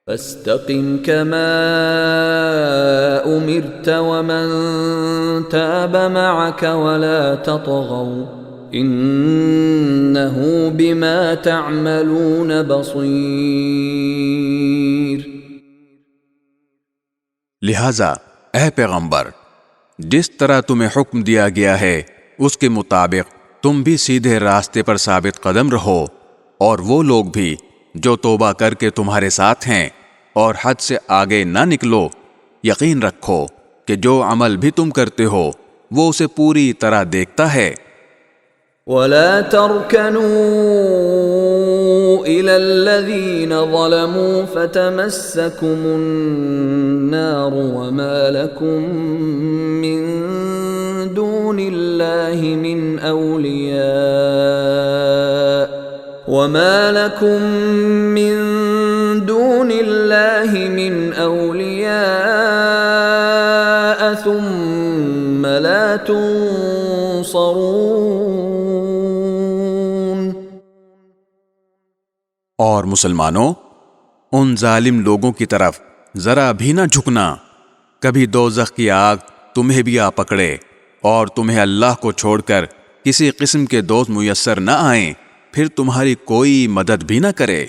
فاستقم كما أمرت ومن تاب معك ولا تطغوا إنه بما تعملون بصير۔ لہذا اے پیغمبر، جس طرح تمہیں حکم دیا گیا ہے اس کے مطابق تم بھی سیدھے راستے پر ثابت قدم رہو، اور وہ لوگ بھی جو توبہ کر کے تمہارے ساتھ ہیں، اور حد سے آگے نہ نکلو۔ یقین رکھو کہ جو عمل بھی تم کرتے ہو وہ اسے پوری طرح دیکھتا ہے۔ ولا تركنوا إلى الذين ظلموا فتمسكم النار وما لكم من دون الله من أولياء ثم لا تنصرون۔ اور مسلمانوں، ان ظالم لوگوں کی طرف ذرا بھی نہ جھکنا، کبھی دوزخ کی آگ تمہیں بھی آ پکڑے اور تمہیں اللہ کو چھوڑ کر کسی قسم کے دوست میسر نہ آئیں، پھر تمہاری کوئی مدد بھی نہ کرے۔